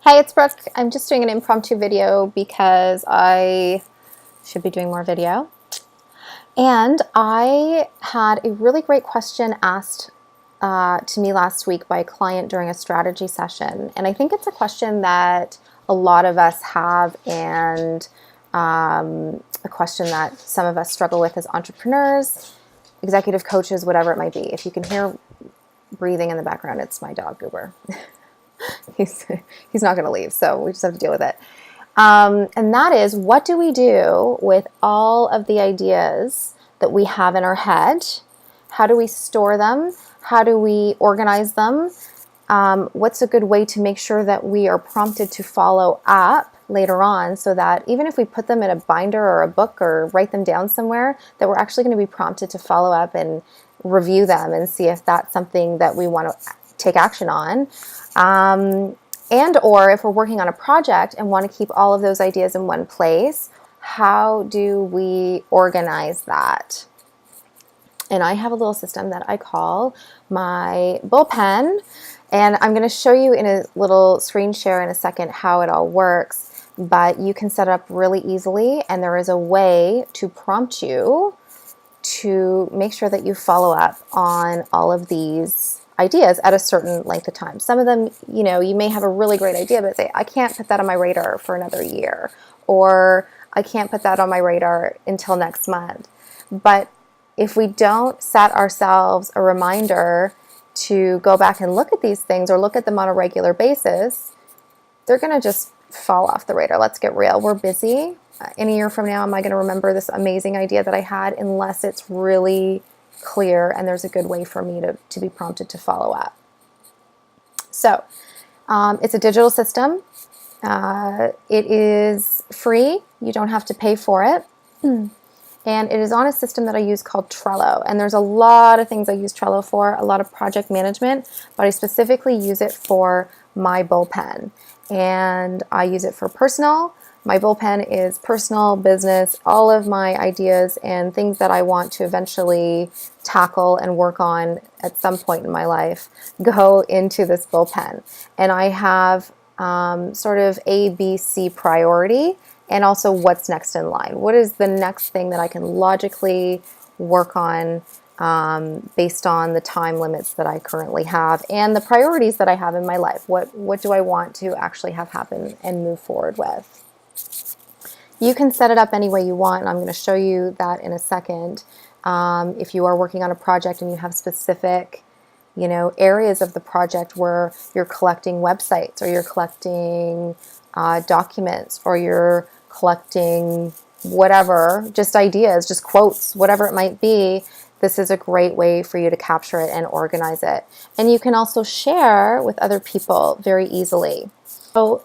Hey, it's Brooke. I'm just doing an impromptu video because I should be doing more video. And I had a really great question asked to me last week by a client during a strategy session. And I think it's a question that a lot of us have, and a question that some of us struggle with as entrepreneurs, executive coaches, whatever it might be. If you can hear breathing in the background, it's my dog, Goober. he's not going to leave, so we just have to deal with it. And that is, what do we do with all of the ideas that we have in our head? How do we store them? How do we organize them? What's a good way to make sure that we are prompted to follow up later on, so that even if we put them in a binder or a book or write them down somewhere, that we're actually going to be prompted to follow up and review them and see if that's something that we want to take action on. And or if we're working on a project and want to keep all of those ideas in one place, how do we organize that? And I have a little system that I call my bullpen, and I'm going to show you in a little screen share in a second how it all works, but you can set it up really easily, and there is a way to prompt you to make sure that you follow up on all of these ideas at a certain length of time. Some of them, you may have a really great idea, but say, I can't put that on my radar for another year, or I can't put that on my radar until next month. But if we don't set ourselves a reminder to go back and look at these things, or look at them on a regular basis, they're going to just fall off the radar. Let's get real. We're busy. In a year from now, am I going to remember this amazing idea that I had, unless it's really clear and there's a good way for me to be prompted to follow up? So it's a digital system. It is free. You don't have to pay for it. And it is on a system that I use called Trello. And there's a lot of things I use Trello for, a lot of project management, but I specifically use it for my bullpen. And I use it for personal. My bullpen is personal, business, all of my ideas and things that I want to eventually tackle and work on at some point in my life go into this bullpen. And I have sort of A, B, C priority, and also what's next in line. What is the next thing that I can logically work on based on the time limits that I currently have and the priorities that I have in my life? What do I want to actually have happen and move forward with? You can set it up any way you want, and I'm going to show you that in a second. If you are working on a project and you have specific areas of the project where you're collecting websites, or you're collecting documents, or you're collecting whatever, just ideas, just quotes, whatever it might be, this is a great way for you to capture it and organize it. And you can also share with other people very easily. So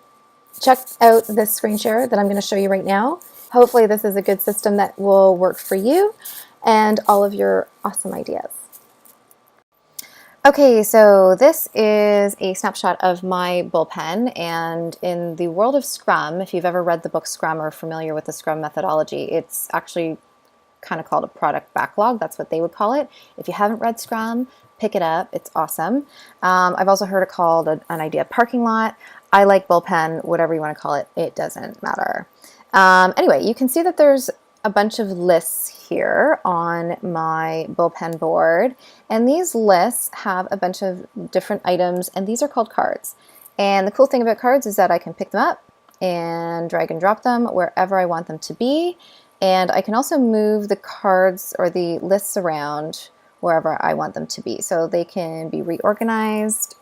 check out this screen share that I'm going to show you right now. Hopefully this is a good system that will work for you and all of your awesome ideas. Okay, so this is a snapshot of my bullpen, and in the world of Scrum, if you've ever read the book Scrum or familiar with the Scrum methodology, it's actually kind of called a product backlog. That's what they would call it. If you haven't read Scrum, pick it up. It's awesome. I've also heard it called an idea parking lot. I like bullpen, whatever you want to call it. It doesn't matter. Anyway, you can see that there's a bunch of lists here on my bullpen board, and these lists have a bunch of different items, and these are called cards. And the cool thing about cards is that I can pick them up and drag and drop them wherever I want them to be, and I can also move the cards or the lists around wherever I want them to be, so they can be reorganized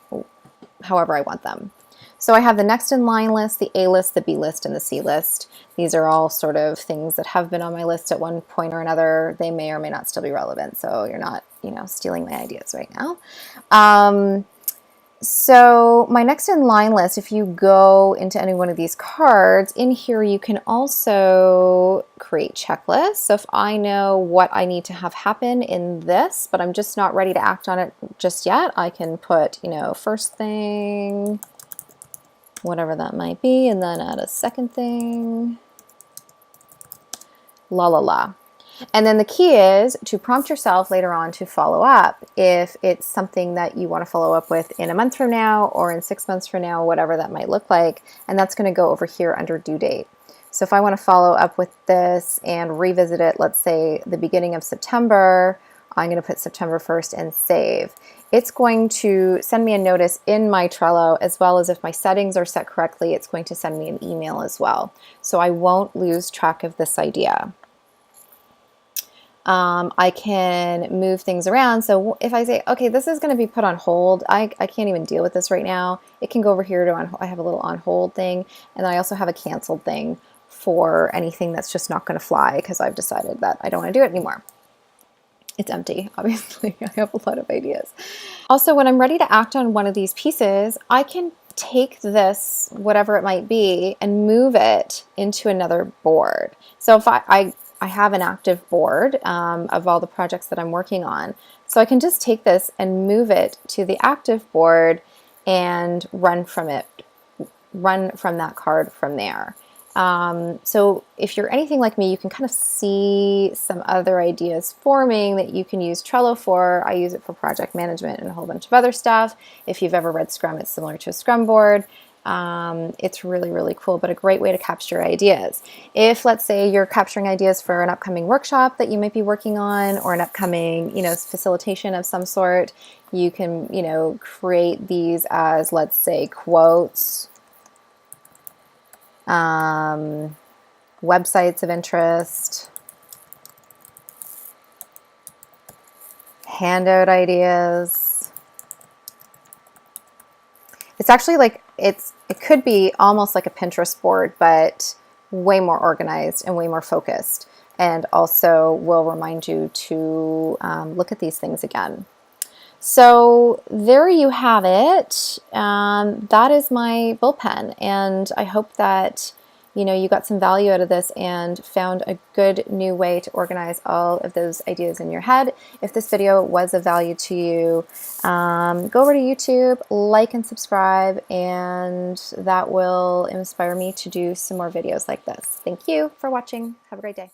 however I want them. So I have the next in line list, the A list, the B list, and the C list. These are all sort of things that have been on my list at one point or another. They may or may not still be relevant, so you're not, stealing my ideas right now. So my next in line list, if you go into any one of these cards, in here you can also create checklists. So if I know what I need to have happen in this, but I'm just not ready to act on it just yet, I can put, first thing, whatever that might be, and then add a second thing, la la la. And then the key is to prompt yourself later on to follow up if it's something that you want to follow up with in a month from now or in 6 months from now, whatever that might look like. And that's going to go over here under due date. So if I want to follow up with this and revisit it, let's say the beginning of September, I'm going to put September 1st and save. It's going to send me a notice in my Trello, as well as if my settings are set correctly, it's going to send me an email as well. So I won't lose track of this idea. I can move things around. So if I say, okay, this is going to be put on hold, I can't even deal with this right now. It can go over here to I have a little on hold thing. And then I also have a canceled thing for anything that's just not going to fly because I've decided that I don't want to do it anymore. It's empty, obviously. I have a lot of ideas. Also, when I'm ready to act on one of these pieces, I can take this, whatever it might be, and move it into another board. So if I have an active board of all the projects that I'm working on. So I can just take this and move it to the active board and run from that card from there. So if you're anything like me, you can kind of see some other ideas forming that you can use Trello for. I use it for project management and a whole bunch of other stuff. If you've ever read Scrum, it's similar to a Scrum board. It's really, really cool, but a great way to capture ideas. If, let's say, you're capturing ideas for an upcoming workshop that you might be working on, or an upcoming, facilitation of some sort, you can, create these as, let's say, quotes, websites of interest, handout ideas. It's actually like, it could be almost like a Pinterest board, but way more organized and way more focused, and also will remind you to look at these things again. So there you have it. That is my bullpen, and I hope that you got some value out of this and found a good new way to organize all of those ideas in your head. If this video was of value to you, go over to YouTube, like and subscribe, and that will inspire me to do some more videos like this. Thank you for watching. Have a great day.